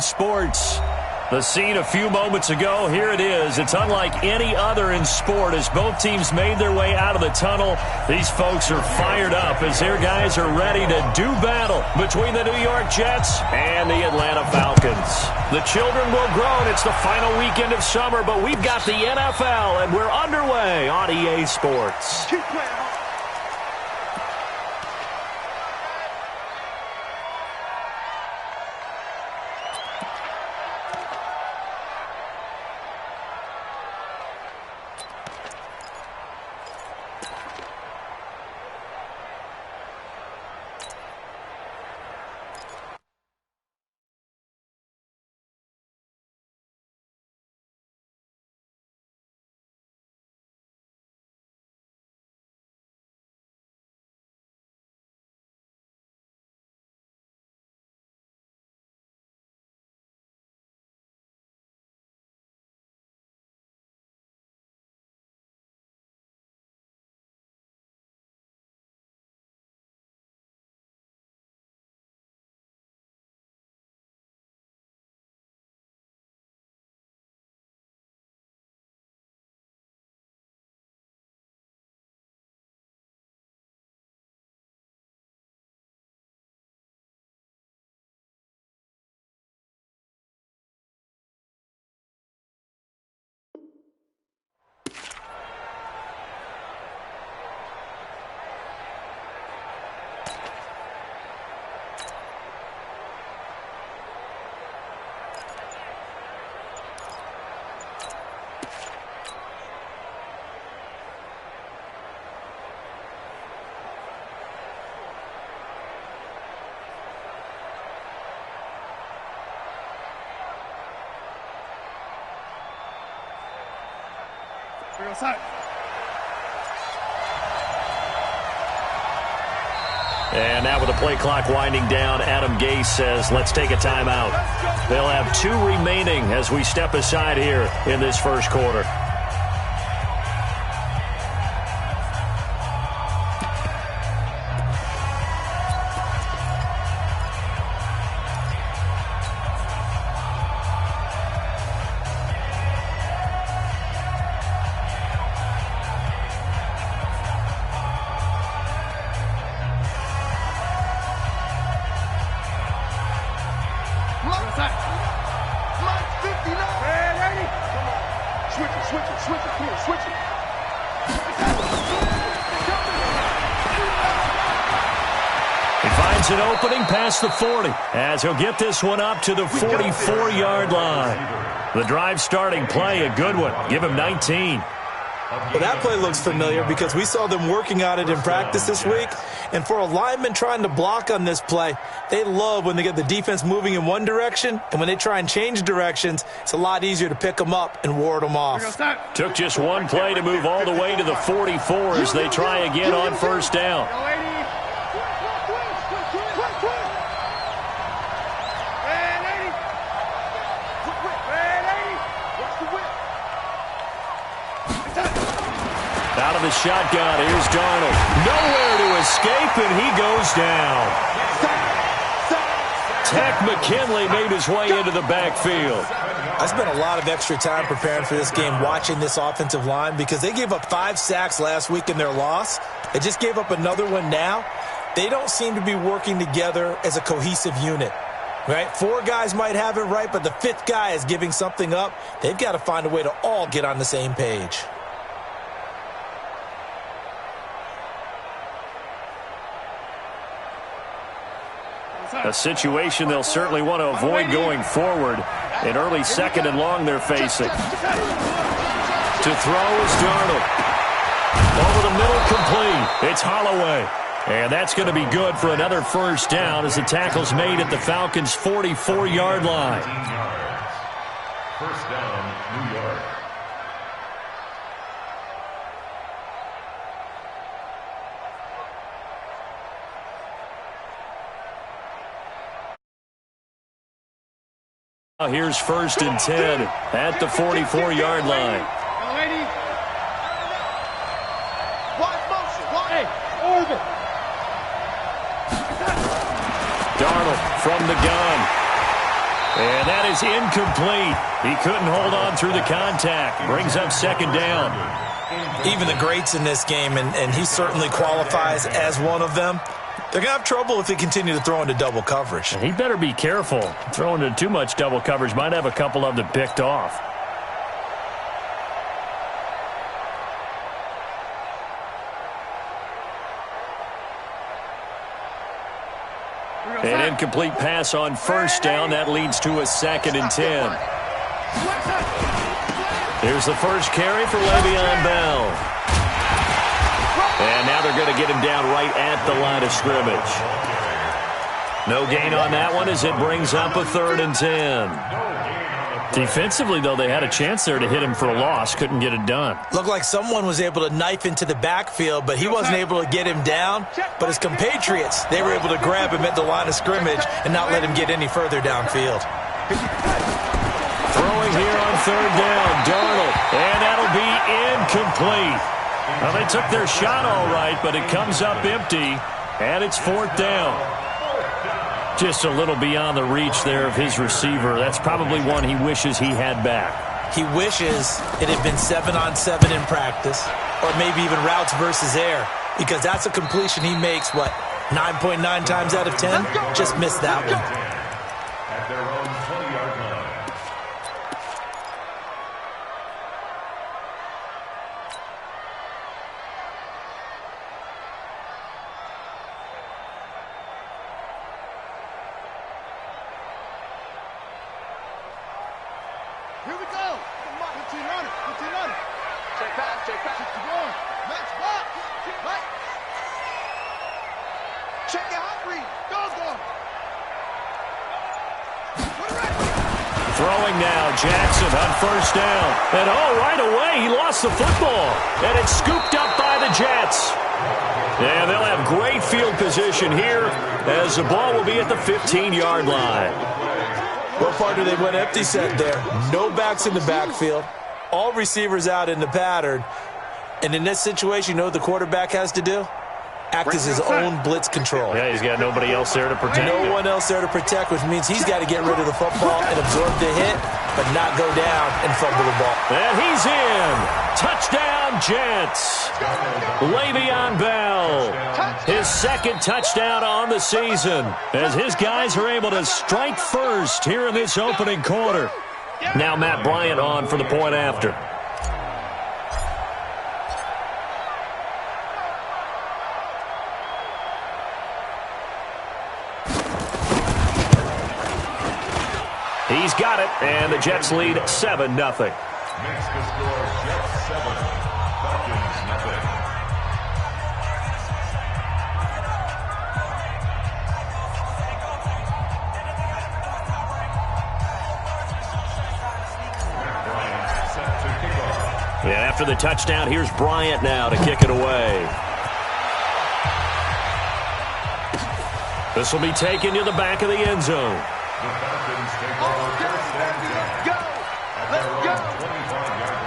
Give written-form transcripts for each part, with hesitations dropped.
Sports. The scene a few moments ago, here it is. It's unlike any other in sport as both teams made their way out of the tunnel. These folks are fired up as their guys are ready to do battle between the New York Jets and the Atlanta Falcons. The children will grow, and it's the final weekend of summer, but we've got the NFL, and we're underway on EA Sports. And now with the play clock winding down, Adam Gase says, let's take a timeout. They'll have 2 remaining as we step aside here in this first quarter. An opening past the 40 as he'll get this one up to the 44-yard line. The drive starting play, a good one. Give him 19. Well, that play looks familiar because we saw them working on it in practice this week. And for a lineman trying to block on this play, they love when they get the defense moving in one direction, and when they try and change directions, it's a lot easier to pick them up and ward them off. Took just one play to move all the way to the 44 as they try again on first down. Out of the shotgun, here's Darnold. Nowhere to escape, and he goes down. Tech McKinley made his way into the backfield. I spent a lot of extra time preparing for this game, watching this offensive line, because they gave up 5 sacks last week in their loss. They just gave up another one now. They don't seem to be working together as a cohesive unit. Right? 4 guys might have it right, but the 5th guy is giving something up. They've got to find a way to all get on the same page. A situation they'll certainly want to avoid going forward. An early second and long they're facing. To throw is Darnold. Over the middle, complete. It's Holloway. And that's going to be good for another first down as the tackle's made at the Falcons' 44-yard line. First down, New York. Here's 1st and 10 at the 44-yard line. Darnold from the gun. And that is incomplete. He couldn't hold on through the contact. Brings up second down. Even the greats in this game, and he certainly qualifies as one of them, they're going to have trouble if they continue to throw into double coverage. He better be careful. Throwing into too much double coverage might have a couple of them picked off. An incomplete pass on first down. That leads to a 2nd and 10. Here's the first carry for Le'Veon Bell. And now they're going to get him down right at the line of scrimmage. No gain on that one as it brings up a 3rd and 10. Defensively, though, they had a chance there to hit him for a loss. Couldn't get it done. Looked like someone was able to knife into the backfield, but he wasn't able to get him down. But his compatriots, they were able to grab him at the line of scrimmage and not let him get any further downfield. Throwing here on 3rd down, Darnold. And that'll be incomplete. Well, they took their shot all right, but it comes up empty, and it's 4th down. Just a little beyond the reach there of his receiver. That's probably one he wishes he had back. He wishes it had been 7-on-7 in practice, or maybe even routes versus air, because that's a completion he makes, 9.9 times out of 10? Just missed that one. At their own 20-yard line. Here we go. Come on, 15 on it. 15 on it. Check pass, check pass. Keep going. Match block. Right. Check your hot read. Goes on. Put it right. Throwing now, Jackson on first down. And right away, he lost the football. And it's scooped up by the Jets. And they'll have great field position here as the ball will be at the 15-yard line. What part do they went empty set there? No backs in the backfield. All receivers out in the pattern. And in this situation, you know what the quarterback has to do? Act as his own blitz control. Yeah, he's got nobody else there to protect him. No one else there to protect, which means he's got to get rid of the football and absorb the hit, but not go down and fumble the ball. And he's in. Touchdown, Jets. Le'Veon Bell. His 2nd touchdown on the season as his guys are able to strike first here in this opening quarter. Now Matt Bryant on for the point after. He's got it, and the Jets lead 7-0. Makes the score Jets 7, Falcons nothing. Bryant set to kick off. Yeah, after the touchdown, here's Bryant now to kick it away. This will be taken to the back of the end zone. The Falcons take over first and 10 at their own 25-yard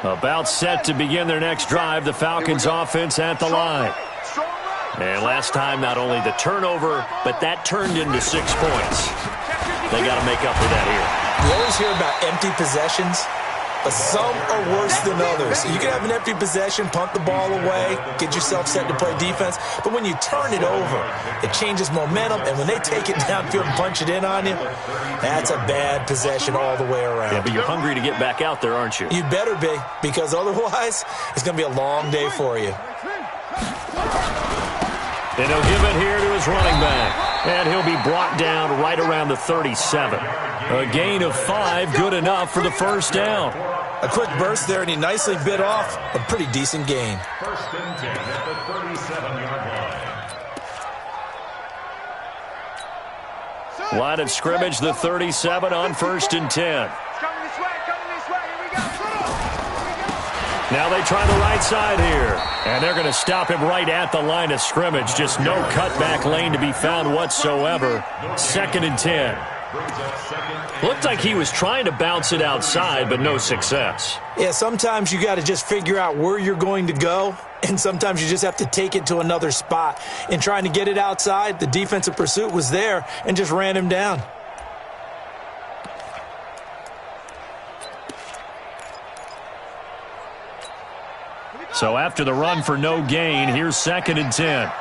line. About set to begin their next drive, the Falcons offense at the line. And last time, not only the turnover, but that turned into 6 points. They got to make up for that here. You always hear about empty possessions, but some are worse than others. You can have an empty possession, punt the ball away, get yourself set to play defense, but when you turn it over, it changes momentum, and when they take it downfield and punch it in on you, that's a bad possession all the way around. Yeah, but you're hungry to get back out there, aren't you? You better be, because otherwise, it's going to be a long day for you. And he'll give it here to his running back. And he'll be brought down right around the 37. A gain of 5, good enough for the first down. A quick burst there, and he nicely bit off a pretty decent gain. First and 10 at the 37-yard line. Line of scrimmage, the 37 on first and 10. Now they try the right side here. And they're going to stop him right at the line of scrimmage. Just no cutback lane to be found whatsoever. 2nd and 10. Looked like he was trying to bounce it outside, but no success. Yeah, sometimes you got to just figure out where you're going to go, and sometimes you just have to take it to another spot. In trying to get it outside, the defensive pursuit was there and just ran him down. So after the run for no gain, here's 2nd and 10.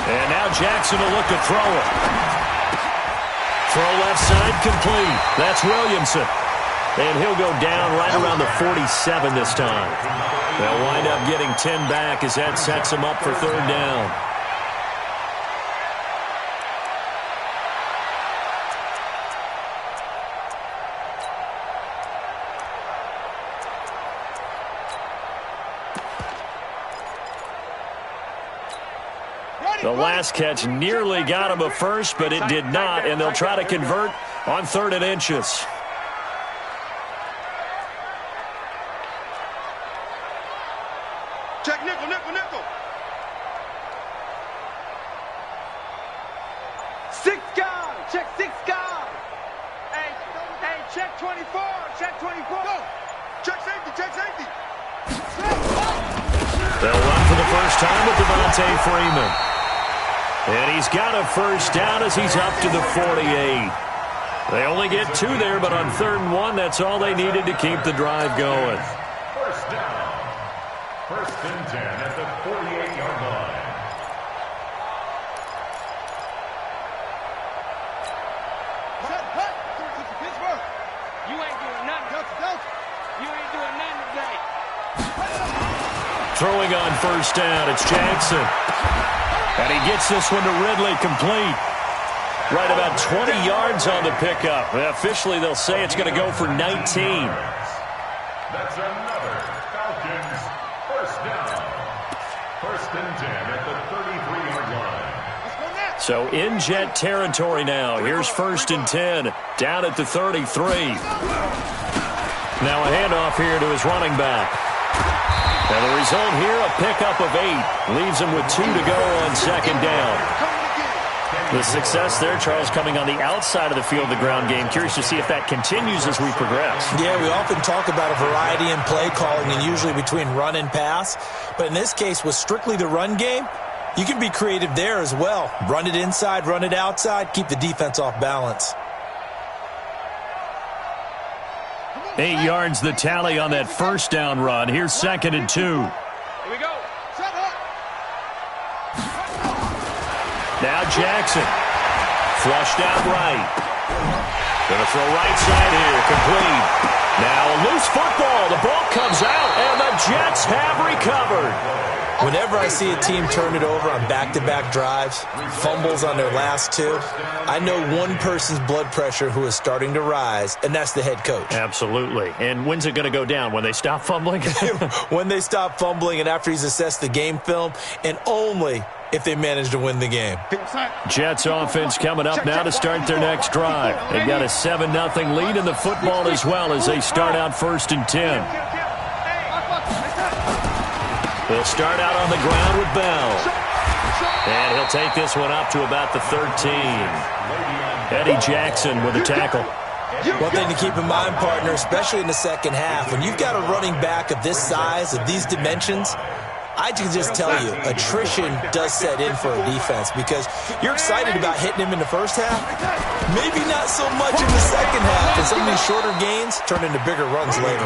And now Jackson will look to throw it. Throw left side complete. That's Williamson. And he'll go down right around the 47 this time. They'll wind up getting 10 back as that sets them up for 3rd down. The last catch nearly got him a first, but it did not, and they'll try to convert on 3rd and inches. Check nickel, nickel, nickel. 6 guard, check 6 guard. Hey, check 24, check 24. Go. Check safety, check safety. They'll run for the first time with Devontae Freeman. And he's got a first down as he's up to the 48. They only get 2 there, but on 3rd and 1, that's all they needed to keep the drive going. First down. 1st and 10 at the 48-yard line. You ain't doing nothing. You ain't doing nothing today. Throwing on first down, it's Jackson. And he gets this one to Ridley complete. Right about 20 yards on the pickup. Officially, they'll say it's going to go for 19. That's another Falcons first down. 1st and 10 at the 33-yard line. So in Jet territory now. Here's 1st and 10 down at the 33. Now a handoff here to his running back. And the result here, a pickup of 8. Leaves him with 2 to go on 2nd down. The success there, Charles, coming on the outside of the field, the ground game. Curious to see if that continues as we progress. Yeah, we often talk about a variety in play calling and usually between run and pass. But in this case, with strictly the run game, you can be creative there as well. Run it inside, run it outside, keep the defense off balance. 8 yards the tally on that first down run. Here's 2nd and 2. Here we go. Now Jackson. Flushed out right. Gonna throw right side here. Complete. Now a loose football. The ball comes out, and the Jets have recovered. Whenever I see a team turn it over on back-to-back drives, fumbles on their last 2, I know one person's blood pressure who is starting to rise, and that's the head coach. Absolutely. And when's it going to go down? When they stop fumbling? When they stop fumbling and after he's assessed the game film, and only if they manage to win the game. Jets offense coming up now to start their next drive. They've got a 7-0 lead in the football as well as they start out 1st and 10. They'll start out on the ground with Bell. And he'll take this one up to about the 13. Eddie Jackson with a tackle. One thing to keep in mind, partner, especially in the second half, when you've got a running back of this size, of these dimensions, I can just tell you, attrition does set in for a defense because you're excited about hitting him in the first half. Maybe not so much in the second half, and some of these shorter gains turn into bigger runs later.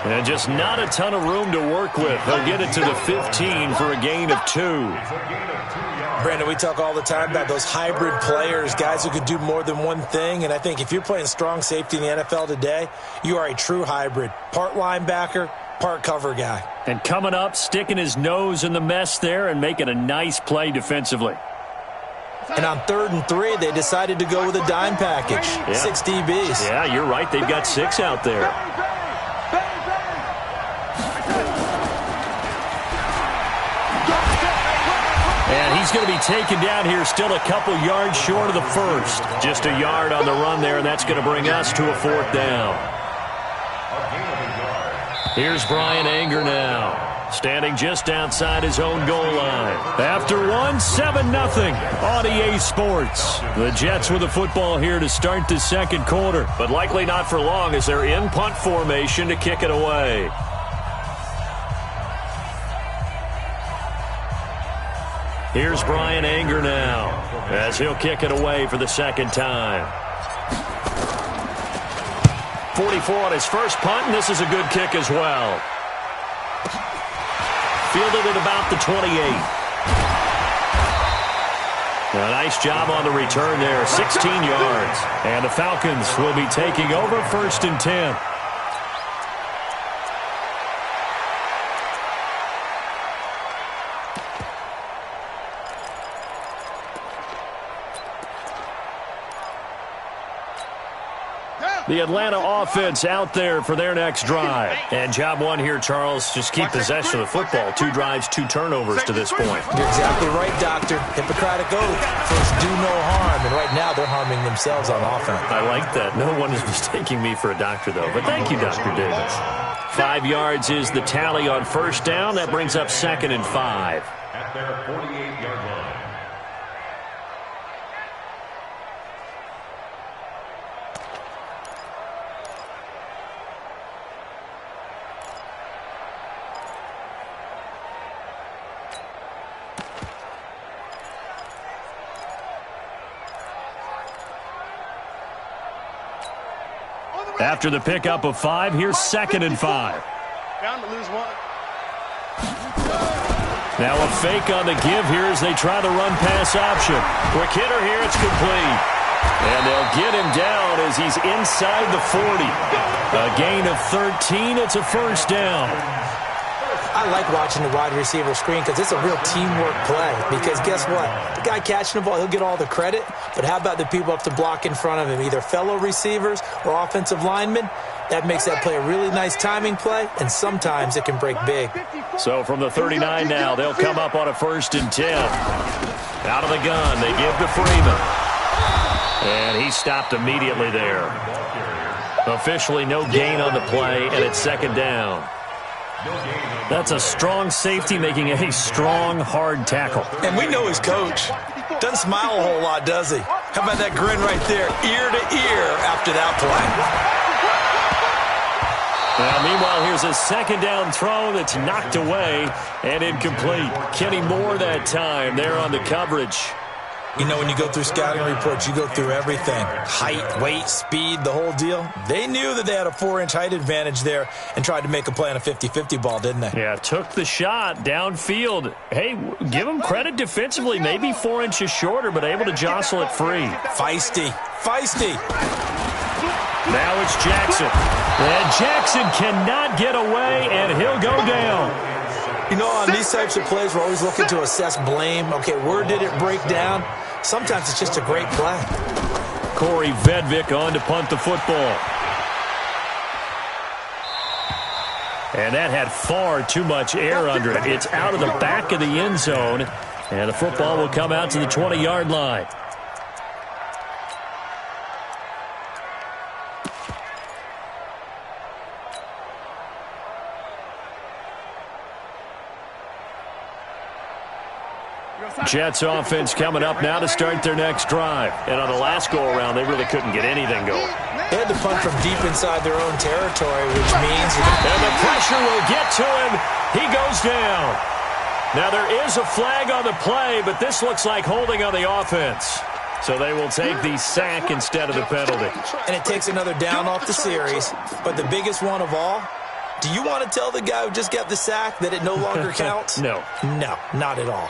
And just not a ton of room to work with. They'll get it to the 15 for a gain of 2. Brandon, we talk all the time about those hybrid players, guys who could do more than one thing. And I think if you're playing strong safety in the NFL today, you are a true hybrid. Part linebacker, part cover guy. And coming up, sticking his nose in the mess there and making a nice play defensively. And on 3rd and 3, they decided to go with a dime package. Yeah. 6 DBs. Yeah, you're right. They've got 6 out there. And he's going to be taken down here still a couple yards short of the first. Just a yard on the run there, and that's going to bring us to a 4th down. Here's Brian Anger now. standing just outside his own goal line. After one, 7-0 on EA Sports. The Jets with the football here to start the second quarter, but likely not for long as they're in punt formation to kick it away. Here's Brian Anger now as he'll kick it away for the second time. 44 on his first punt, and this is a good kick as well. Fielded at about the 28. A nice job on the return there, 16 yards. And the Falcons will be taking over 1st and 10. The Atlanta offense out there for their next drive. And job one here, Charles, just keep possession of the football. 2 drives, 2 turnovers to this point. You're exactly right, Doctor. Hippocratic oath. First, do no harm. And right now, they're harming themselves on offense. I like that. No one is mistaking me for a doctor, though. But thank you, Dr. Davis. 5 yards is the tally on first down. That brings up 2nd and 5. At their 48-yard line. After the pickup of 5, here's 2nd and 5. Bound to lose one. Now a fake on the give here as they try the run-pass option. Quick hitter here, it's complete. And they'll get him down as he's inside the 40. A gain of 13, it's a first down. I like watching the wide receiver screen because it's a real teamwork play. Because guess what? The guy catching the ball, he'll get all the credit. But how about the people up to block in front of him, either fellow receivers or offensive linemen? That makes that play a really nice timing play, and sometimes it can break big. So from the 39 now, they'll come up on a 1st and 10. Out of the gun, they give to Freeman. And he stopped immediately there. Officially no gain on the play, and it's 2nd down. That's a strong safety making a strong, hard tackle. And we know his coach. Doesn't smile a whole lot, does he? How about that grin right there, ear to ear after that play? Now, meanwhile, here's a 2nd down throw that's knocked away and incomplete. Kenny Moore that time there on the coverage. You know, when you go through scouting reports, you go through everything. Height, weight, speed, the whole deal. They knew that they had a 4-inch height advantage there and tried to make a play on a 50-50 ball, didn't they? Yeah, took the shot downfield. Hey, give them credit defensively. Maybe 4 inches shorter, but able to jostle it free. Feisty. Feisty. Now it's Jackson. And Jackson cannot get away, and he'll go down. You know, on these types of plays, we're always looking to assess blame. Okay, where did it break down? Sometimes it's just a great play. Corey Vedvik on to punt the football. And that had far too much air under it. It's out of the back of the end zone, and the football will come out to the 20-yard line. Jets offense coming up now to start their next drive. And on the last go-around, they really couldn't get anything going. They had to punt from deep inside their own territory, which means... And the pressure will get to him. He goes down. Now, there is a flag on the play, but this looks like holding on the offense. So they will take the sack instead of the penalty. And it takes another down off the series. But the biggest one of all, do you want to tell the guy who just got the sack that it no longer counts? No. No, not at all.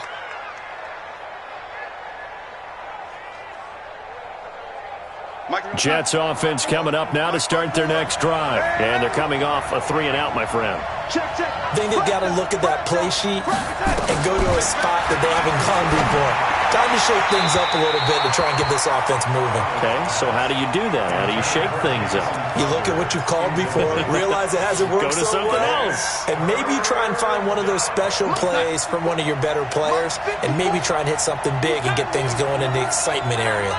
Jets offense coming up now to start their next drive. And they're coming off a 3-and-out, my friend. I think they've got to look at that play sheet and go to a spot that they haven't gone before. Time to shake things up a little bit to try and get this offense moving. Okay, so how do you do that? How do you shake things up? You look at what you've called before, realize it hasn't worked Go to so something well, else. and maybe try and find one of those special plays from one of your better players, and maybe try and hit something big and get things going in the excitement area.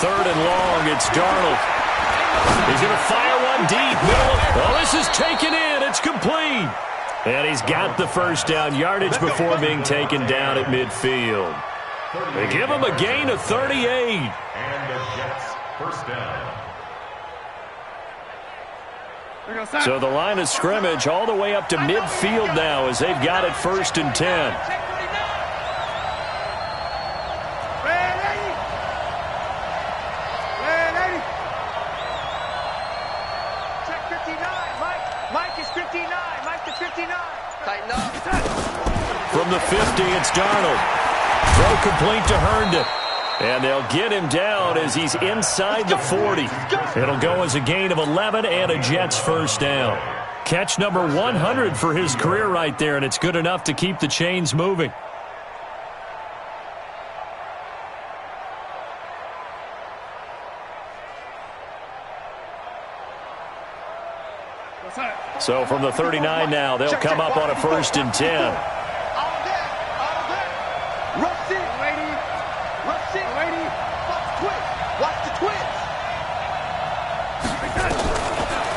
Third and long, it's Darnold. He's going to fire one deep. Oh, this is taken in. It's complete. And he's got the first down yardage before being taken down at midfield. They give him a gain of 38. And the Jets first down. So the line of scrimmage all the way up to midfield now as they've got it 1st and 10. Check 59. Mike is 59. Mike is 59. Tighten up. From the 50, it's Darnold. Throw complete to Herndon. And they'll get him down as he's inside the 40. It'll go as a gain of 11 and a Jets first down. Catch number 100 for his career right there, and it's good enough to keep the chains moving. So from the 39 now, they'll come up on a 1st and 10.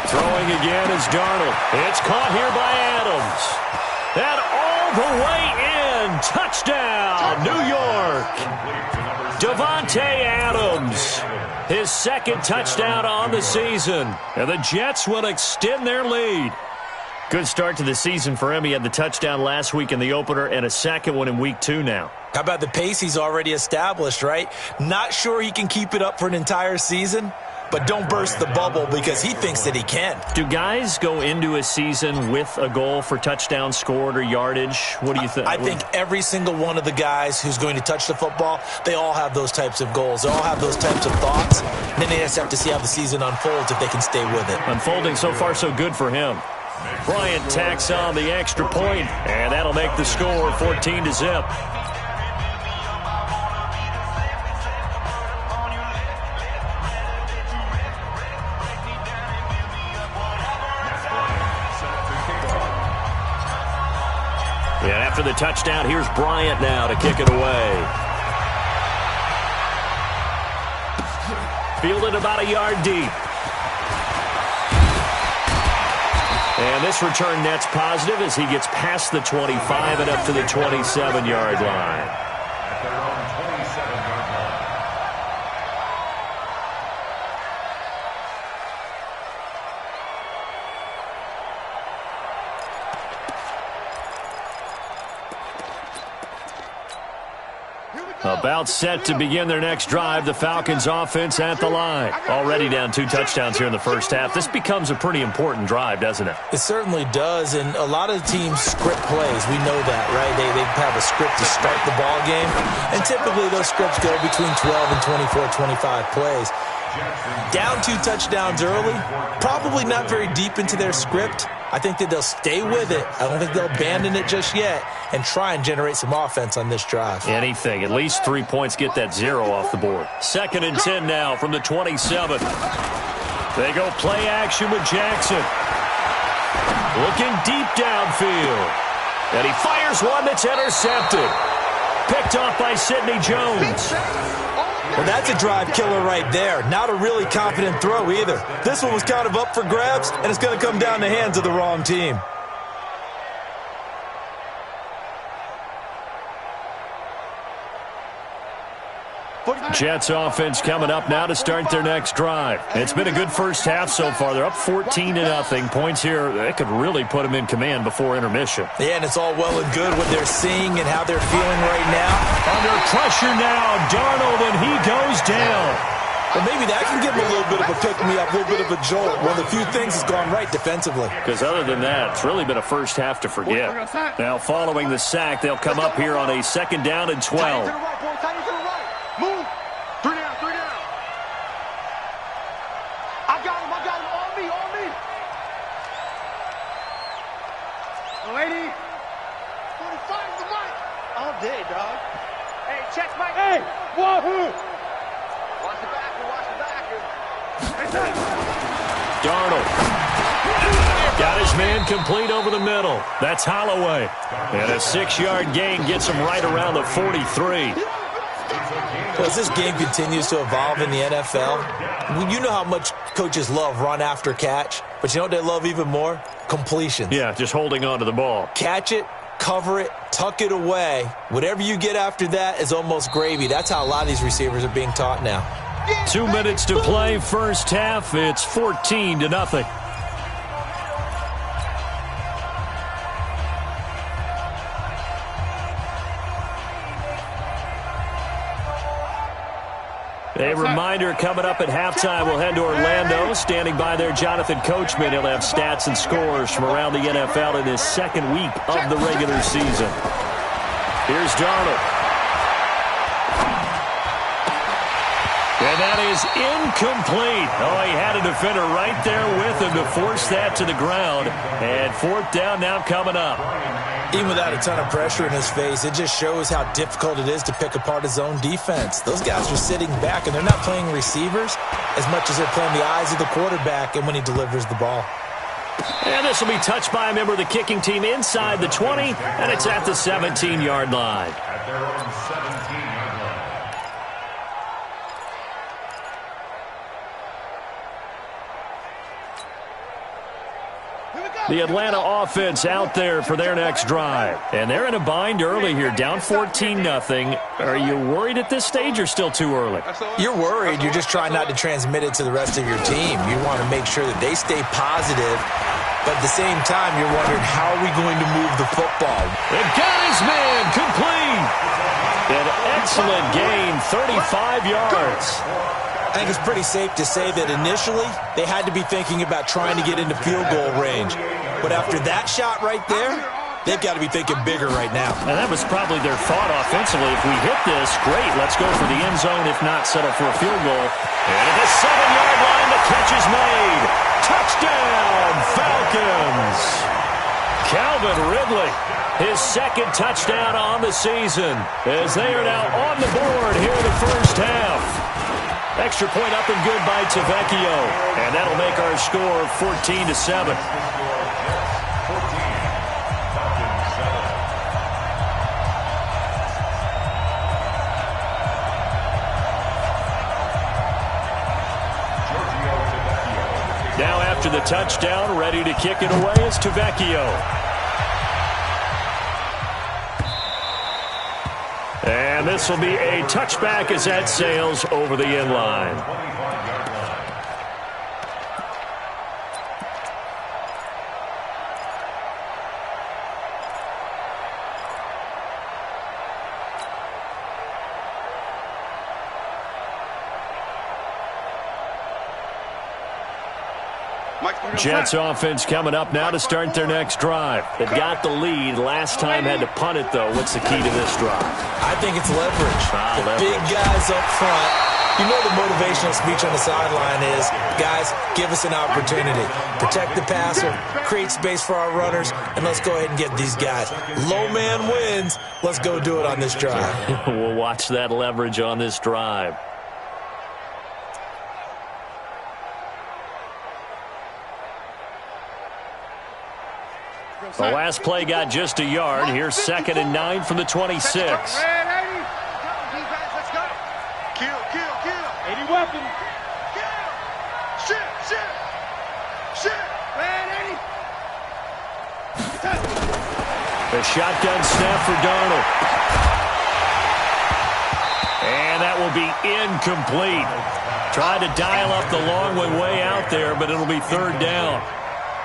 Throwing again is Darnold. It's caught here by Adams. And all the way in. Touchdown, New York. Davante Adams. His 2nd touchdown on the season. And the Jets will extend their lead. Good start to the season for him. He had the touchdown last week in the opener and a 2nd one in week 2 now. How about the pace he's already established, right? Not sure he can keep it up for an entire season, but don't burst the bubble because he thinks that he can. Do guys go into a season with a goal for touchdown scored or yardage? What do you think? I think every single one of the guys who's going to touch the football, they all have those types of goals. They all have those types of thoughts. And then they just have to see how the season unfolds if they can stay with it. Unfolding so far so good for him. Bryant tacks on the extra point, and that'll make the score 14-0. And after the touchdown, here's Bryant now to kick it away. Fielded about a yard deep. And this return net's positive as he gets past the 25 and up to the 27-yard line. At their own 27-yard line. About set to begin their next drive, the Falcons offense at the line. Already down 2 touchdowns here in the first half. This becomes a pretty important drive, doesn't it? It certainly does, and a lot of teams script plays. We know that, right? They have a script to start the ball game, and typically those scripts go between 12 and 24, 25 plays. Down 2 touchdowns early, probably not very deep into their script. I think that they'll stay with it. I don't think they'll abandon it just yet and try and generate some offense on this drive. Anything. At least 3 points, get that 0 off the board. 2nd and 10 now from the 27. They go play action with Jackson. Looking deep downfield. And he fires one that's intercepted. Picked off by Sidney Jones. Well, that's a drive killer right there. Not a really confident throw either. This one was kind of up for grabs, and it's going to come down the hands of the wrong team. Jets offense coming up now to start their next drive. It's been a good first half so far. They're up 14-0. Points here, that could really put them in command before intermission. Yeah, and it's all well and good what they're seeing and how they're feeling right now. Under pressure now, Darnold, and he goes down. Well, maybe that can give them a little bit of a pick-me-up, a little bit of a jolt. One of the few things has gone right defensively. Because other than that, it's really been a first half to forget. Now, following the sack, they'll come up here on a 2nd down and 12. Move. 3 down, 3 down. I got him. On me. Lady. 45 the mic. All day, dog. Hey, check Mike. Hey, wahoo. Watch the backer. Darnold. Got his man complete over the middle. That's Holloway. And a 6-yard gain gets him right around the 43. Well, as this game continues to evolve in the NFL, you know how much coaches love run after catch, but you know what they love even more? Completions. Yeah, just holding on to the ball. Catch it, cover it, tuck it away. Whatever you get after that is almost gravy. That's how a lot of these receivers are being taught now. 2 minutes to play, first half. It's 14-0. A reminder coming up at halftime, we'll head to Orlando. Standing by there, Jonathan Coachman. He'll have stats and scores from around the NFL in his second week of the regular season. Here's Darnold. And that is incomplete. Oh, he had a defender right there with him to force that to the ground. And fourth down now coming up. Even without a ton of pressure in his face, it just shows how difficult it is to pick apart his own defense. Those guys are sitting back, and they're not playing receivers as much as they're playing the eyes of the quarterback and when he delivers the ball. And this will be touched by a member of the kicking team inside the 20, and it's at the 17-yard line. At their own 17-yard line. The Atlanta offense out there for their next drive. And they're in a bind early here, down 14-0. Are you worried at this stage or still too early? You're worried. You're just trying not to transmit it to the rest of your team. You want to make sure that they stay positive, but at the same time, you're wondering, how are we going to move the football? It got his man complete. An excellent gain, 35 yards. I think it's pretty safe to say that initially they had to be thinking about trying to get into field goal range. But after that shot right there, they've got to be thinking bigger right now. And that was probably their thought offensively. If we hit this, great, let's go for the end zone. If not, settle for a field goal. And at the 7-yard line, the catch is made. Touchdown, Falcons. Calvin Ridley, his second touchdown on the season, as they are now on the board here in the first half. Extra point up and good by Tavecchio. And that'll make our score 14-7. Now after the touchdown, ready to kick it away is Tavecchio. And this will be a touchback as that sails over the end line. Jets offense coming up now to start their next drive. They've got the lead. Last time had to punt it, though. What's the key to this drive? I think it's leverage. Leverage. Big guys up front. You know the motivational speech on the sideline is, guys, give us an opportunity. Protect the passer, create space for our runners, and let's go ahead and get these guys. Low man wins. Let's go do it on this drive. We'll watch that leverage on this drive. The last play got just a yard. Here's 2nd and 9 from the 26. Defense, let's go. Kill. Any weapon. Kill. Shit. Red 80. The shotgun snap for Darnold. And that will be incomplete. Tried to dial up the long one way out there, but it'll be 3rd down.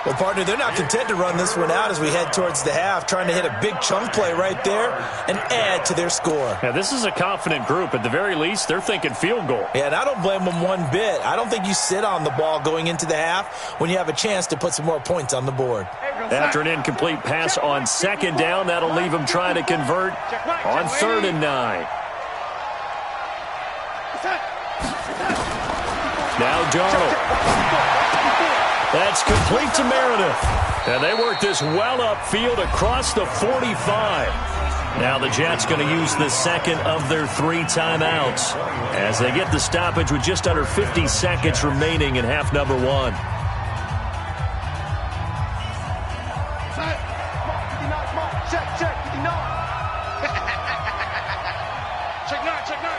Well, partner, they're not content to run this one out as we head towards the half, trying to hit a big chunk play right there and add to their score. Yeah, this is a confident group. At the very least, they're thinking field goal. Yeah, and I don't blame them one bit. I don't think you sit on the ball going into the half when you have a chance to put some more points on the board. After an incomplete pass on 2nd down, that'll leave them trying to convert on 3rd and 9. Now Darnold. That's complete to Meredith. And they work this well upfield across the 45. Now the Jets going to use the second of their 3 timeouts as they get the stoppage with just under 50 seconds remaining in half number 1. Check nine, check nine.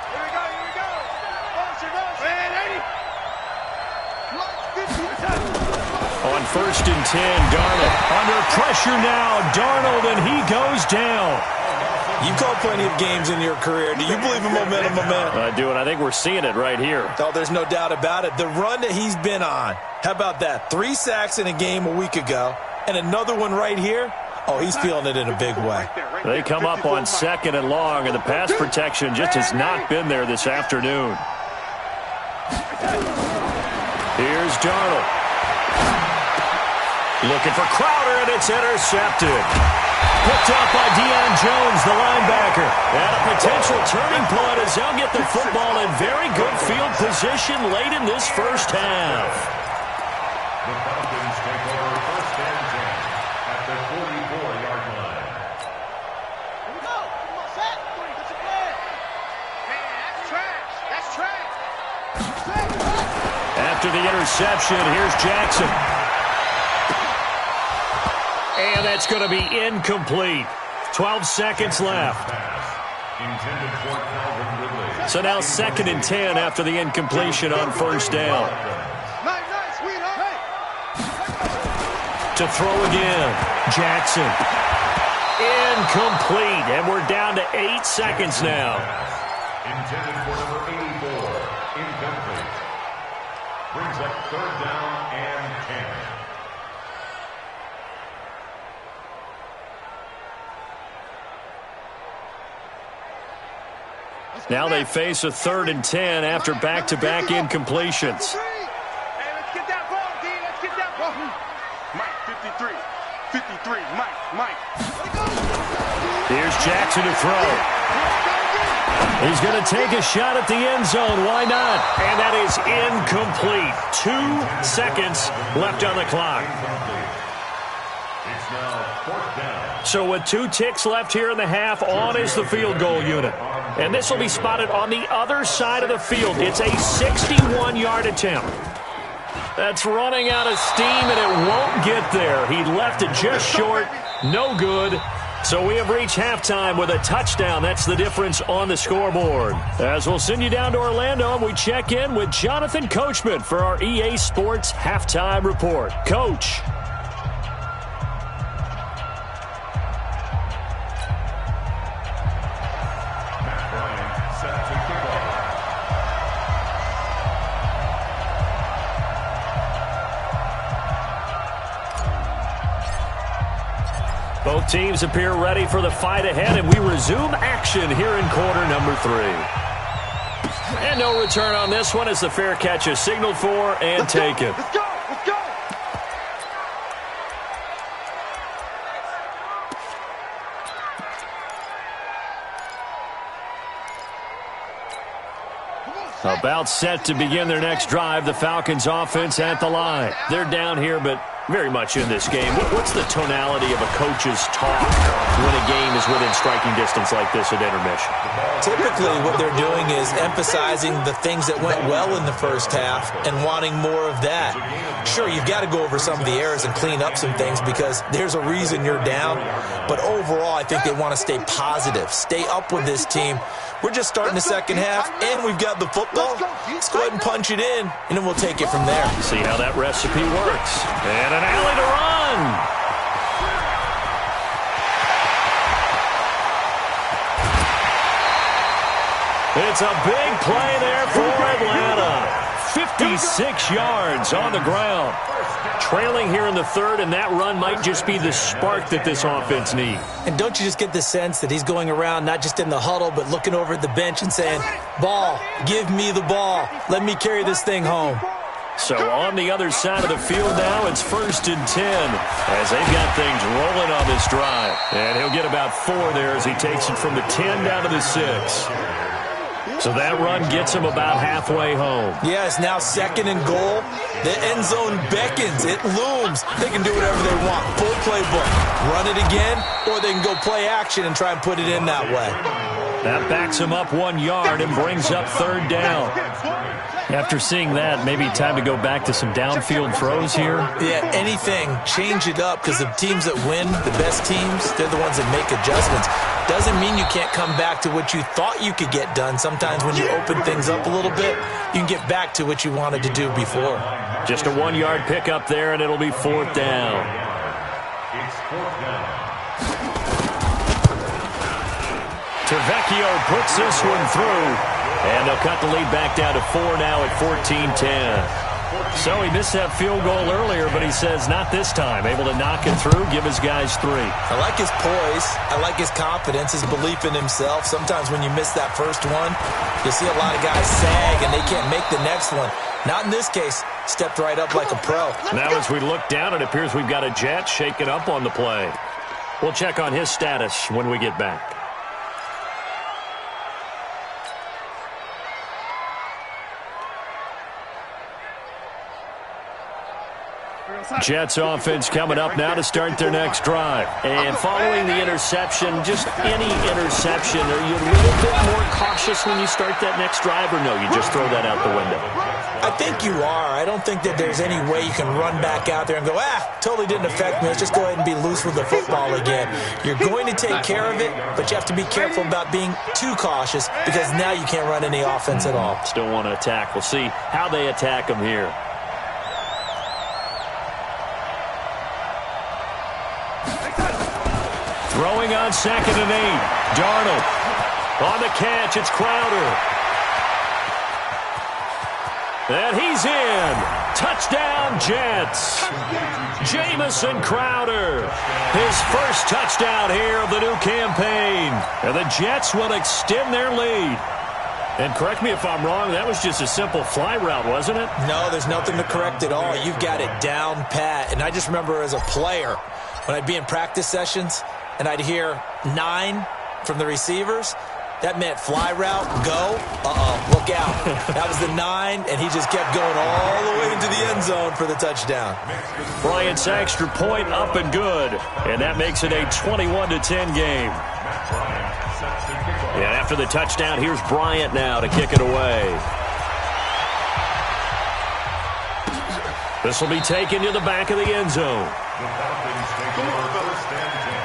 Here we go, here we go. Motion, motion. Man, 80. On 1st and 10, Darnold under pressure now. Darnold, and he goes down. You've called plenty of games in your career. Do you believe in momentum, my man? I do, and I think we're seeing it right here. Oh, there's no doubt about it. The run that he's been on. How about that? 3 sacks in a game a week ago, and another one right here. Oh, he's feeling it in a big way. They come up on 2nd and long, and the pass protection just has not been there this afternoon. Here's Darnold. Looking for Crowder, and it's intercepted. Picked up by Deion Jones, the linebacker. And a potential turning point as they'll get the football in very good field position late in this first half. The Falcons take over 1st and 10 at the 44-yard line. Here we go. Come on, set. What's your plan? Man, that's trash. That's trash. After the interception, here's Jackson. And that's going to be incomplete. 12 seconds left. Intended for Calvin Ridley. So now 2nd and 10 after the incompletion on 1st down. Nice, nice, sweetheart. To throw again. Jackson. Incomplete. And we're down to 8 seconds now. Intended for number 84. Incomplete. Brings up 3rd down and 10. Now they face a 3rd and 10 after back-to-back incompletions. Hey, let's get that ball, D. Let's get that ball. Mike, 53. 53. Mike. Here's Jackson to throw. He's going to take a shot at the end zone. Why not? And that is incomplete. 2 seconds left on the clock. It's now 4th down. So with 2 ticks left here in the half, on is the field goal unit. And this will be spotted on the other side of the field. It's a 61-yard attempt. That's running out of steam, and it won't get there. He left it just short. No good. So we have reached halftime with a touchdown. That's the difference on the scoreboard. As we'll send you down to Orlando, and we check in with Jonathan Coachman for our EA Sports Halftime Report. Coach. Both teams appear ready for the fight ahead, and we resume action here in quarter number 3. And no return on this one as the fair catch is signaled for and taken. Let's go. Let's go. About set to begin their next drive, the Falcons offense at the line. They're down here, but very much in this game. What's the tonality of a coach's talk when a game is within striking distance like this at intermission? Typically, what they're doing is emphasizing the things that went well in the first half and wanting more of that. Sure, you've got to go over some of the errors and clean up some things because there's a reason you're down. But overall, I think they want to stay positive, stay up with this team. We're just starting the second half, and we've got the football. Let's go ahead and punch it in, and then we'll take it from there. See how that recipe works. And an alley to run. It's a big play there for Atlanta. 56 yards on the ground. Trailing here in the 3rd, and that run might just be the spark that this offense needs. And don't you just get the sense that he's going around not just in the huddle, but looking over at the bench and saying, ball, give me the ball. Let me carry this thing home. So on the other side of the field now, it's 1st and 10 as they've got things rolling on this drive. And he'll get about 4 there as he takes it from the 10 down to the 6. So that run gets him about halfway home. Yeah, it's now 2nd and goal. The end zone beckons. It looms. They can do whatever they want. Full playbook. Run it again, or they can go play action and try and put it in that way. That backs him up 1 yard and brings up 3rd down. After seeing that, maybe time to go back to some downfield throws here. Yeah, anything. Change it up, because the teams that win, the best teams, they're the ones that make adjustments. Doesn't mean you can't come back to what you thought you could get done. Sometimes when you open things up a little bit, you can get back to what you wanted to do before. Just a 1-yard pickup there, and it'll be 4th down. It's 4th down. Tavecchio puts this one through. And they'll cut the lead back down to 4 now at 14-10. So he missed that field goal earlier, but he says not this time. Able to knock it through, give his guys 3. I like his poise. I like his confidence, his belief in himself. Sometimes when you miss that first one, you see a lot of guys sag and they can't make the next one. Not in this case. Stepped right up like a pro. Now as we look down, it appears we've got a Jet shaking up on the play. We'll check on his status when we get back. Jets offense coming up now to start their next drive. And following the interception, just any interception, are you a little bit more cautious when you start that next drive, or no, you just throw that out the window? I think you are. I don't think that there's any way you can run back out there and go, totally didn't affect me. Let's just go ahead and be loose with the football again. You're going to take care of it, but you have to be careful about being too cautious, because now you can't run any offense at all. Still want to attack. We'll see how they attack them here. Throwing on 2nd and 8. Darnold. On the catch, it's Crowder. And he's in. Touchdown, Jets. Jamison Crowder. His first touchdown here of the new campaign. And the Jets will extend their lead. And correct me if I'm wrong, that was just a simple fly route, wasn't it? No, there's nothing to correct at all. You've got it down pat. And I just remember as a player, when I'd be in practice sessions, and I'd hear 9 from the receivers, that meant fly route, go, look out. That was the 9, and he just kept going all the way into the end zone for the touchdown. Bryant's extra point up and good, and that makes it a 21-10 game. And after the touchdown, here's Bryant now to kick it away. This will be taken to the back of the end zone. The Falcons take over 1st and 10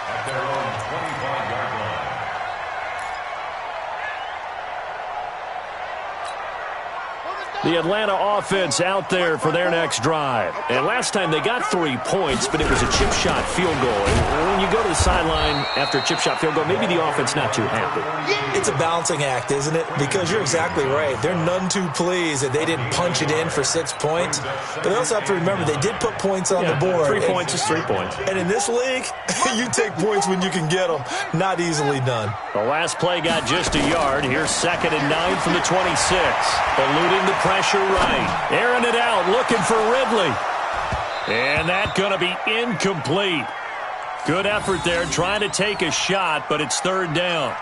at their own 25-yard line. The Atlanta offense out there for their next drive. And last time they got 3 points, but it was a chip shot field goal. And when you go to the sideline after a chip shot field goal, maybe the offense not too happy. It's a balancing act, isn't it? Because you're exactly right. They're none too pleased that they didn't punch it in for 6 points. But they also have to remember they did put points on the board. 3 points is 3 points. And in this league, you take points when you can get them. Not easily done. The last play got just a yard. Here's 2nd and 9 from the 26. Eluding the pressure right. Airing it out, looking for Ridley. And that's going to be incomplete. Good effort there, trying to take a shot, but it's 3rd down.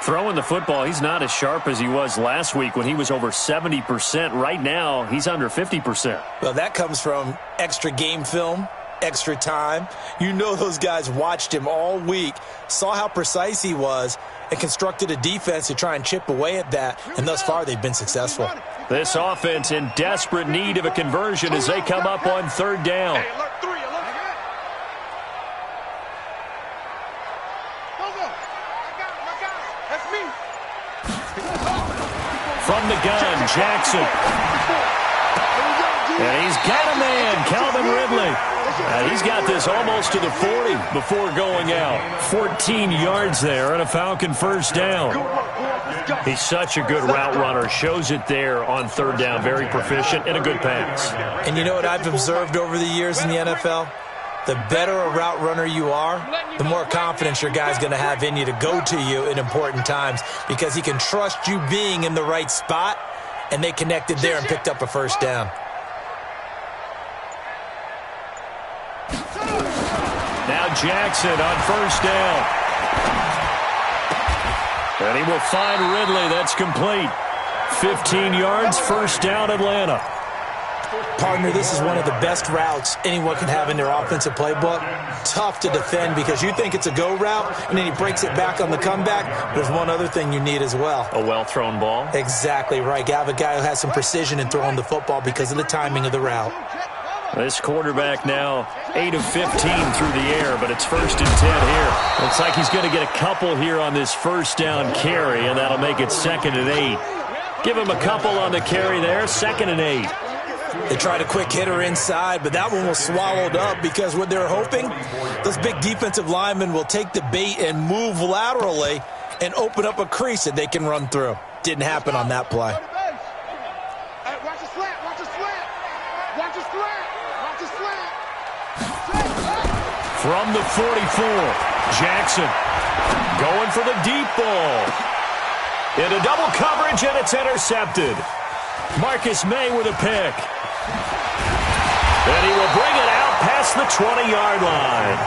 Throwing the football, he's not as sharp as he was last week when he was over 70%. Right now, he's under 50%. Well, that comes from extra game film, extra time. You know those guys watched him all week, saw how precise he was, and constructed a defense to try and chip away at that, and thus far they've been successful. This offense in desperate need of a conversion as they come up on 3rd down. Hey, alert 3, alert. That's me. From the gun, Jackson. And he's got a man, Calvin Ridley. He's got this almost to the 40 before going out. 14 yards there and a Falcon 1st down. He's such a good route runner. Shows it there on 3rd down. Very proficient and a good pass. And you know what I've observed over the years in the NFL? The better a route runner you are, the more confidence your guy's going to have in you to go to you in important times, because he can trust you being in the right spot, and they connected there and picked up a 1st down. Now Jackson on 1st down. And he will find Ridley. That's complete. 15 yards, 1st down, Atlanta. Partner, this is one of the best routes anyone can have in their offensive playbook. Tough to defend because you think it's a go route, and then he breaks it back on the comeback. There's one other thing you need as well. A well-thrown ball? Exactly right. You have a guy who has some precision in throwing the football because of the timing of the route. This quarterback now 8 of 15 through the air, but it's 1st and 10 here. Looks like he's going to get a couple here on this first down carry, and that'll make it 2nd and 8. Give him a couple on the carry there, 2nd and 8. They tried a quick hitter inside, but that one was swallowed up because what they're hoping, those big defensive linemen will take the bait and move laterally and open up a crease that they can run through. Didn't happen on that play. Watch the slant, watch the slant. Watch the slant, watch the slant. From the 44, Jackson going for the deep ball. Into double coverage, and it's intercepted. Marcus May with a pick. And he will bring it out past the 20-yard line.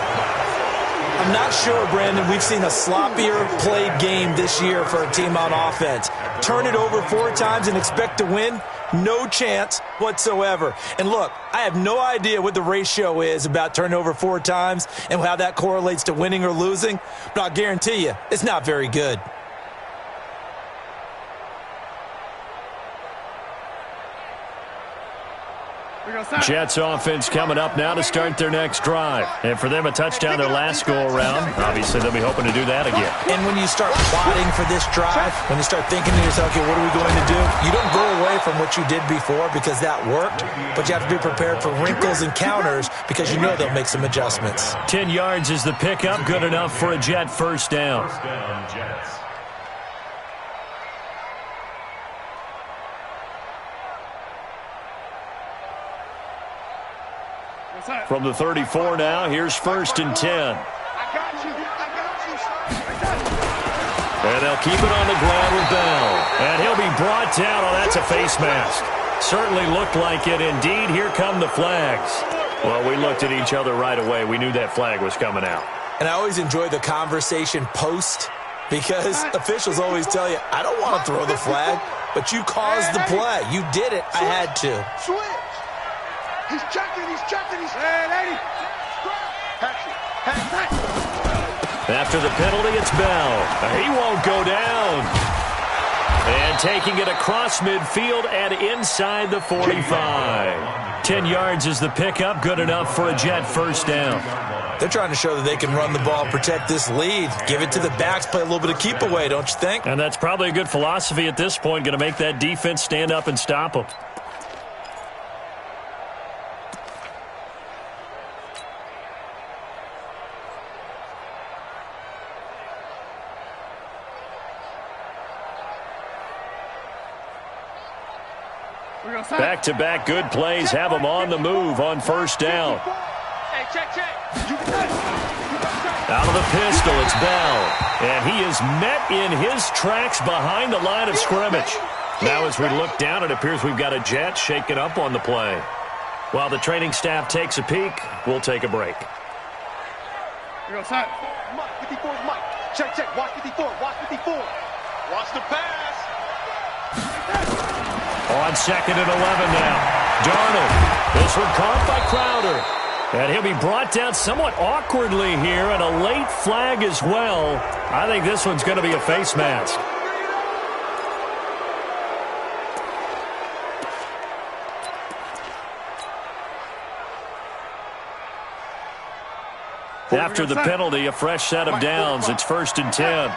I'm not sure, Brandon, we've seen a sloppier played game this year for a team on offense. Turn it over 4 times and expect to win? No chance whatsoever. And look, I have no idea what the ratio is about turning over 4 times and how that correlates to winning or losing, but I'll guarantee you, it's not very good. Jets offense coming up now to start their next drive. And for them, a touchdown their last go-around. Obviously, they'll be hoping to do that again. And when you start plotting for this drive, when you start thinking to yourself, okay, what are we going to do? You don't go away from what you did before because that worked, but you have to be prepared for wrinkles and counters because you know they'll make some adjustments. 10 yards is the pickup. Good enough for a Jet first down. First down, Jets. From the 34 now, here's 1st and 10. I got you, And they'll keep it on the ground with Bell. And he'll be brought down. Oh, that's a face mask. Certainly looked like it. Indeed, here come the flags. Well, we looked at each other right away. We knew that flag was coming out. And I always enjoy the conversation post because officials always tell you, I don't want to throw the flag, but you caused the play. You did it. I had to. Switch. He's checking, he's checking, he's... Hey, lady. After the penalty, it's Bell. He won't go down. And taking it across midfield and inside the 45. 10 yards is the pickup. Good enough for a Jet first down. They're trying to show that they can run the ball and protect this lead. Give it to the backs, play a little bit of keep away, don't you think? And that's probably a good philosophy at this point. Going to make that defense stand up and stop them. Back-to-back good plays have them on the move on first down. Hey, check. Out of the pistol, it's Bell. And he is met in his tracks behind the line of scrimmage. Now as we look down, it appears we've got a Jet shaken up on the play. While the training staff takes a peek, we'll take a break. Here goes Mike. 54 is Mike. Check. Watch 54. Watch the pass. On 2nd and 11 now. Darnold. This one caught by Crowder. And he'll be brought down somewhat awkwardly here, and a late flag as well. I think this one's going to be a face mask. After the penalty, a fresh set of downs. It's 1st and 10.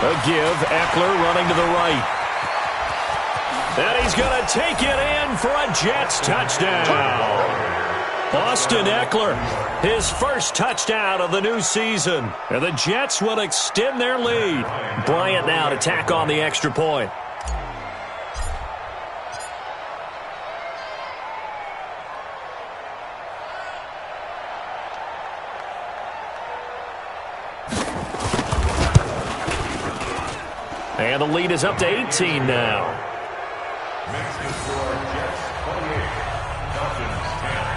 A give, Eckler running to the right. And he's going to take it in for a Jets touchdown. Austin Eckler, his first touchdown of the new season. And the Jets will extend their lead. Bryant now to tack on the extra point. And the lead is up to 18 now. Mexican score, Jets 28, Falcons 10.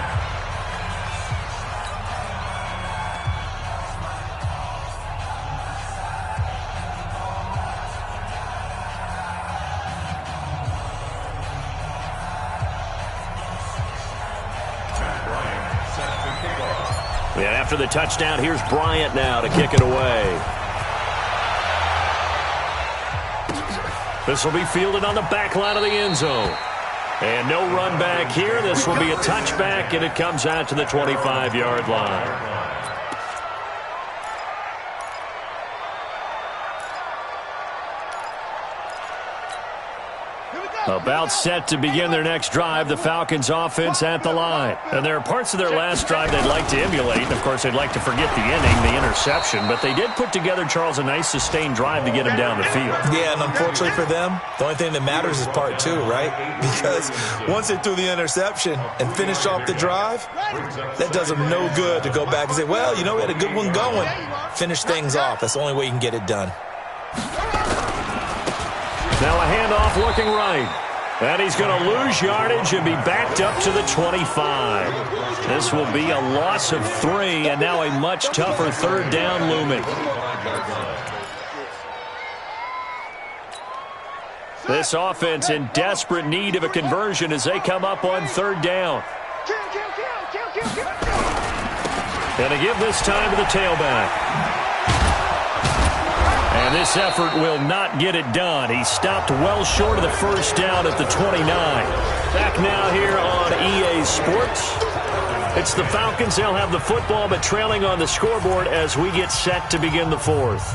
And after the touchdown, here's Bryant now to kick it away. This will be fielded on the back line of the end zone. And no run back here. This will be a touchback, and it comes out to the 25-yard line. About set to begin their next drive, the Falcons offense at the line. And there are parts of their last drive they'd like to emulate. And, of course, they'd like to forget the inning, the interception. But they did put together, Charles, a nice sustained drive to get him down the field. Yeah, and unfortunately for them, the only thing that matters is part two, right? Because once they threw the interception and finished off the drive, that does them no good to go back and say, well, you know, we had a good one going. Finish things off. That's the only way you can get it done. Now a handoff looking right. And he's going to lose yardage and be backed up to the 25. This will be a loss of 3, and now a much tougher third down looming. This offense in desperate need of a conversion as they come up on third down. And to give this time to the tailback. And this effort will not get it done. He stopped well short of the first down at the 29. Back now here on EA Sports. It's the Falcons. They'll have the football, but trailing on the scoreboard as we get set to begin the fourth.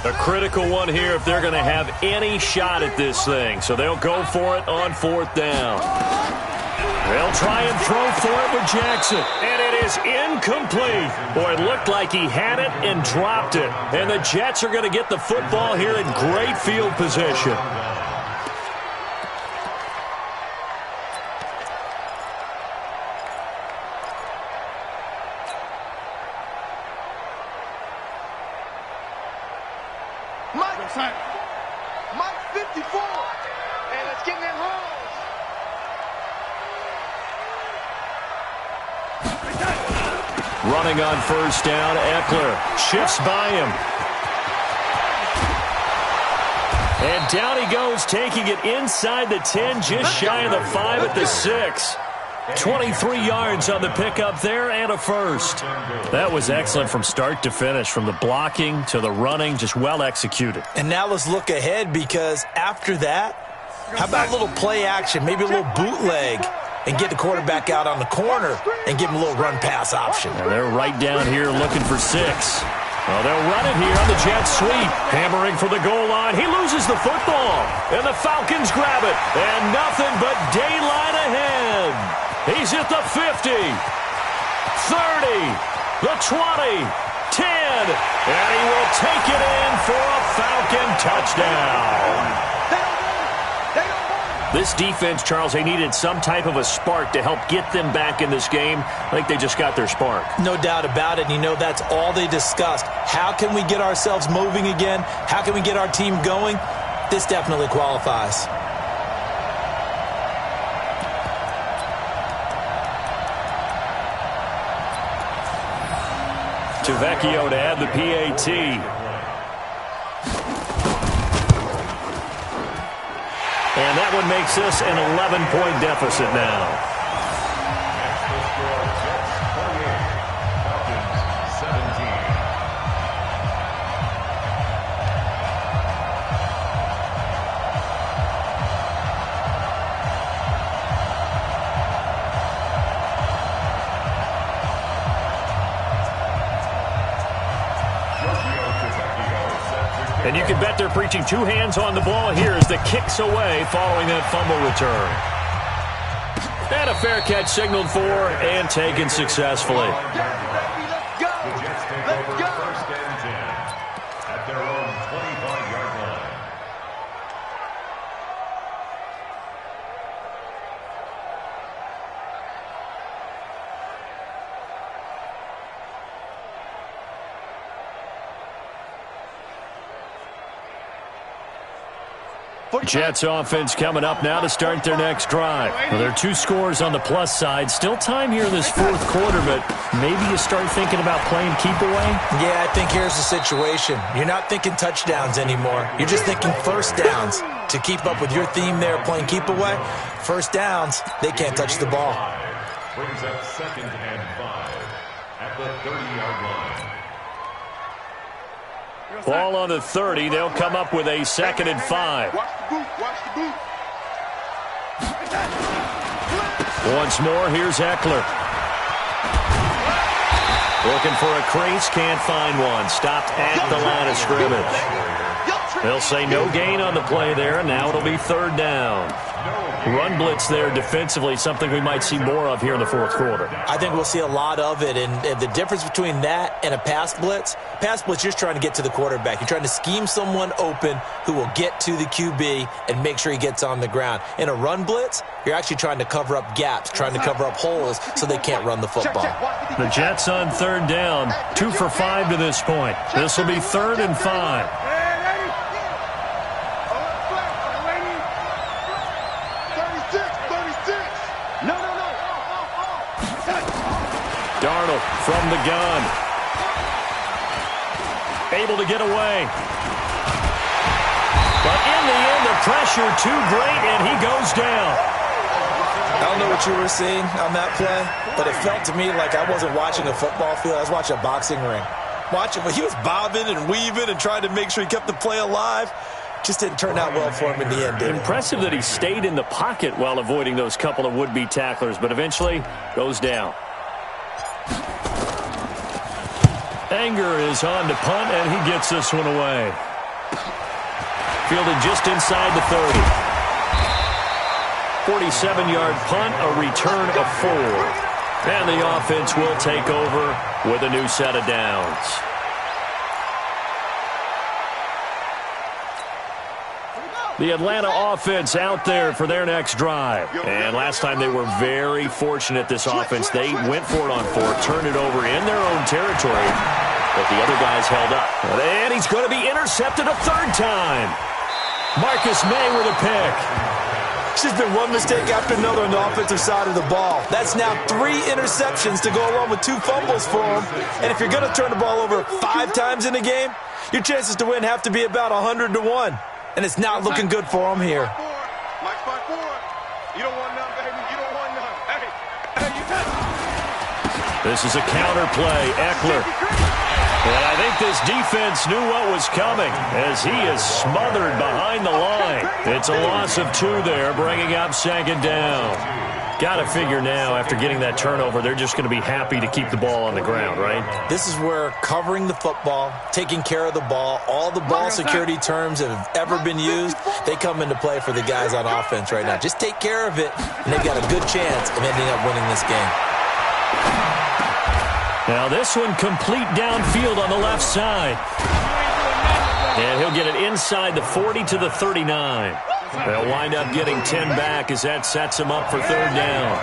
A critical one here if they're going to have any shot at this thing. So they'll go for it on fourth down. They'll try and throw for it with Jackson. And it is incomplete. Boy, it looked like he had it and dropped it. And the Jets are going to get the football here in great field position. Mike 54, and it's getting in holes. Running on first down, Eckler shifts by him. And down he goes, taking it inside the 10, just shy of the 5 at the 6. 23 yards on the pickup there and a first. That was excellent from start to finish, from the blocking to the running, just well executed. And now let's look ahead, because after that, how about a little play action, maybe a little bootleg, and get the quarterback out on the corner and give him a little run-pass option. And they're right down here looking for 6. Well, they'll run it here on the jet sweep. Hammering for the goal line. He loses the football. And the Falcons grab it. And nothing but daylight ahead. He's at the 50, 30, the 20, 10, and he will take it in for a Falcon touchdown. This defense, Charles, they needed some type of a spark to help get them back in this game. I think they just got their spark. No doubt about it. And you know, that's all they discussed. How can we get ourselves moving again? How can we get our team going? This definitely qualifies. To Vecchio to add the PAT. And that one makes this an 11-point deficit now. And you can bet they're preaching 2 hands on the ball here as the kick's away following that fumble return. And a fair catch signaled for and taken successfully. Let's go! Let's go! First and 10 at their own 25-yard line. Jets offense coming up now to start their next drive. Well, there are 2 scores on the plus side. Still time here in this fourth quarter, but maybe you start thinking about playing keep away? Yeah, I think here's the situation. You're not thinking touchdowns anymore. You're just thinking first downs. To keep up with your theme there, playing keep away, first downs, they can't touch the ball. Brings up 2nd and 5 at the 30-yard line. Ball on the 30. They'll come up with a 2nd and 5. Watch the boot. Watch the boot. Once more, here's Eckler. Looking for a crease, can't find one. Stopped at the line of scrimmage. They'll say no gain on the play there, and now it'll be 3rd down. Run blitz there defensively, something we might see more of here in the fourth quarter. I think we'll see a lot of it, and the difference between that and a pass blitz, you're just trying to get to the quarterback. You're trying to scheme someone open who will get to the QB and make sure he gets on the ground. In a run blitz, you're actually trying to cover up gaps, trying to cover up holes so they can't run the football. The Jets on 3rd down, 2 for 5 to this point. This will be 3rd and 5. Darnold from the gun. Able to get away. But in the end, the pressure too great, and he goes down. I don't know what you were seeing on that play, but it felt to me like I wasn't watching a football field. I was watching a boxing ring. He was bobbing and weaving and trying to make sure he kept the play alive. Just didn't turn out well for him in the end, did it? Impressive that he stayed in the pocket while avoiding those couple of would-be tacklers, but eventually goes down. Anger is on to punt, and he gets this one away. Fielded just inside the 30. 47-yard punt, a return of 4. And the offense will take over with a new set of downs. The Atlanta offense out there for their next drive. And last time they were very fortunate, this offense. They went for it on 4, turned it over in their own territory, but the other guys held up. And he's going to be intercepted a 3rd time. Marcus May with a pick. It's just been one mistake after another on the offensive side of the ball. That's now 3 interceptions to go along with 2 fumbles for him. And if you're going to turn the ball over 5 times in a game, your chances to win have to be about 100 to 1. And it's not looking good for him here. Mike 5-4. You don't want none, baby. You don't want none. Hey, you got it. This is a counter play. Eckler. And I think this defense knew what was coming as he is smothered behind the line. It's a loss of 2 there, bringing up 2nd down. Got to figure now, after getting that turnover, they're just going to be happy to keep the ball on the ground, right? This is where covering the football, taking care of the ball, all the ball security terms that have ever been used, they come into play for the guys on offense right now. Just take care of it, and they've got a good chance of ending up winning this game. Now this one complete downfield on the left side. And he'll get it inside the 40 to the 39. They'll wind up getting 10 back as that sets him up for 3rd down.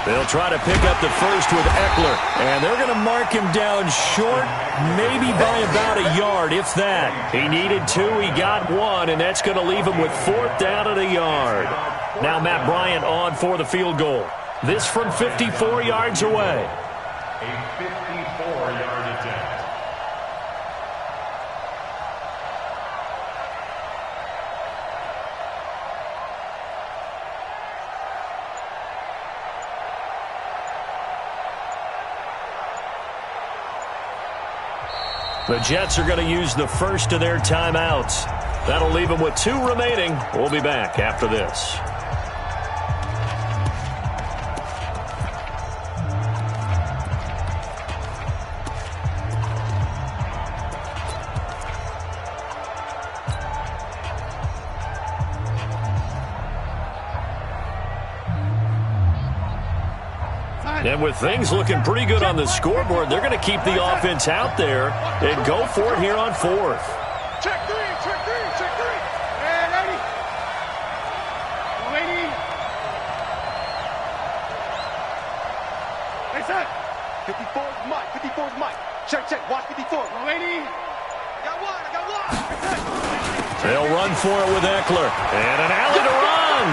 They'll try to pick up the first with Eckler. And they're going to mark him down short, maybe by about a yard, if that. He needed 2, he got 1, and that's going to leave him with 4th down at a yard. Now Matt Bryant on for the field goal. This from 54 yards away. A 54-yard attempt. The Jets are going to use the first of their timeouts. That'll leave them with 2 remaining. We'll be back after this. And with things looking pretty good on the scoreboard, they're going to keep the offense out there and go for it here on 4th. Check 3, check 3, check 3. And ready. 54 is Mike. 54 is Mike. Check, check. Watch 54. Lady. I got one. They'll run for it with Eckler. And an alley to run.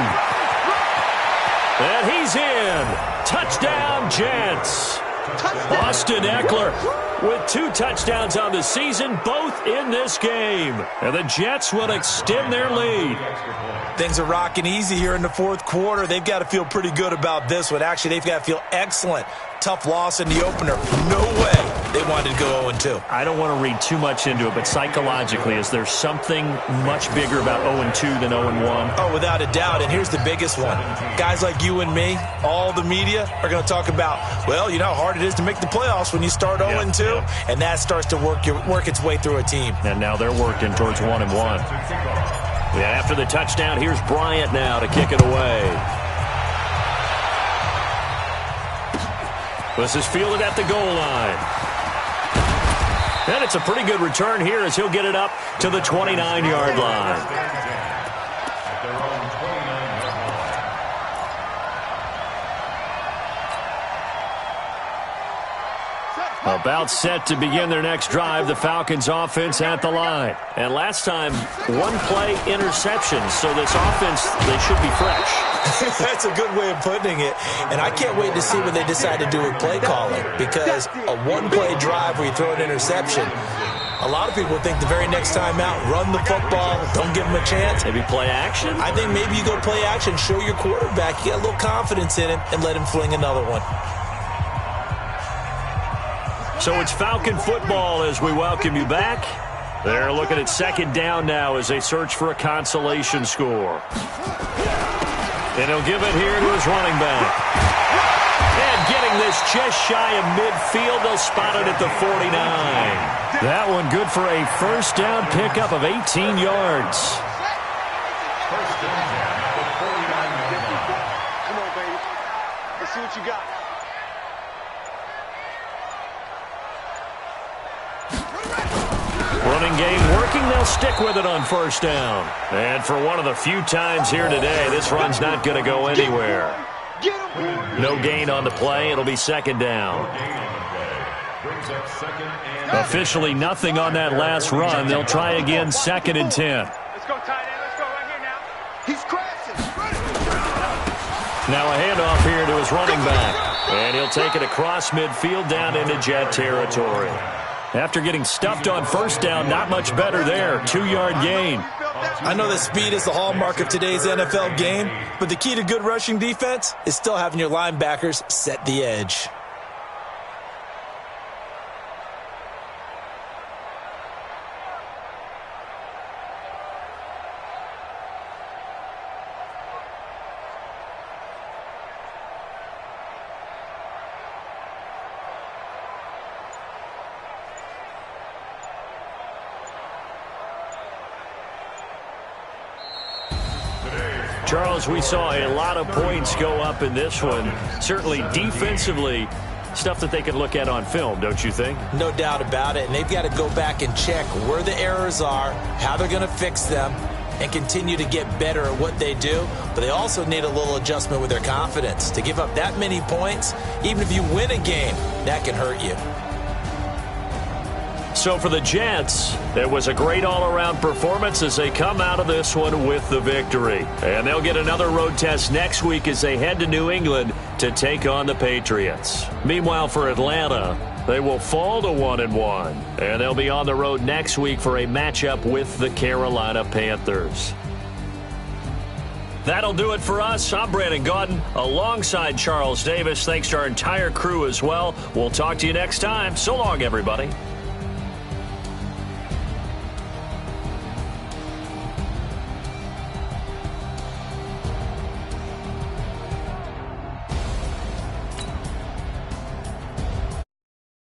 And he's in. Touchdown, Jets. Austin Eckler with 2 touchdowns on the season, both in this game. And the Jets will extend their lead. Things are rocking easy here in the fourth quarter. They've got to feel pretty good about this one. Actually, they've got to feel excellent. Tough loss in the opener. No way they wanted to go 0-2. I don't want to read too much into it, but psychologically, is there something much bigger about 0-2 than 0-1? Oh, without a doubt. And here's the biggest one. Guys like you and me, all the media, are going to talk about, well, you know how hard it is to make the playoffs when you start 0-2, and that starts to work its way through a team. And now they're working towards 1-1. Yeah, after the touchdown, here's Bryant now to kick it away. This is fielded at the goal line. And it's a pretty good return here as he'll get it up to the 29-yard line. About set to begin their next drive, the Falcons offense at the line. And last time, 1-play interception, so this offense, they should be fresh. That's a good way of putting it. And I can't wait to see what they decide to do with play calling, because a 1-play drive where you throw an interception, a lot of people think the very next time out, run the football, don't give them a chance. Maybe play action? I think maybe you go play action, show your quarterback, you got a little confidence in him, and let him fling another one. So it's Falcon football as we welcome you back. They're looking at second down now as they search for a consolation score. And he'll give it here to his running back. And getting this just shy of midfield, they'll spot it at the 49. That one good for a first down pickup of 18 yards. Come on, baby. Let's see what you got. Running game working, they'll stick with it on first down. And for one of the few times here today, this run's not going to go anywhere. No gain on the play, it'll be second down. Officially nothing on that last run. They'll try again, 2nd and 10. Let's go, tight end. Let's go right here now. He's crashing. Now a handoff here to his running back. And he'll take it across midfield down into Jet territory. After getting stuffed on first down, not much better there. 2-yard gain. I know that speed is the hallmark of today's NFL game, but the key to good rushing defense is still having your linebackers set the edge. Charles, we saw a lot of points go up in this one. Certainly defensively, stuff that they can look at on film, don't you think? No doubt about it. And they've got to go back and check where the errors are, how they're going to fix them, and continue to get better at what they do. But they also need a little adjustment with their confidence. To give up that many points, even if you win a game, that can hurt you. So for the Jets, it was a great all-around performance as they come out of this one with the victory. And they'll get another road test next week as they head to New England to take on the Patriots. Meanwhile, for Atlanta, they will fall to 1-1. And they'll be on the road next week for a matchup with the Carolina Panthers. That'll do it for us. I'm Brandon Gaudin alongside Charles Davis. Thanks to our entire crew as well. We'll talk to you next time. So long, everybody.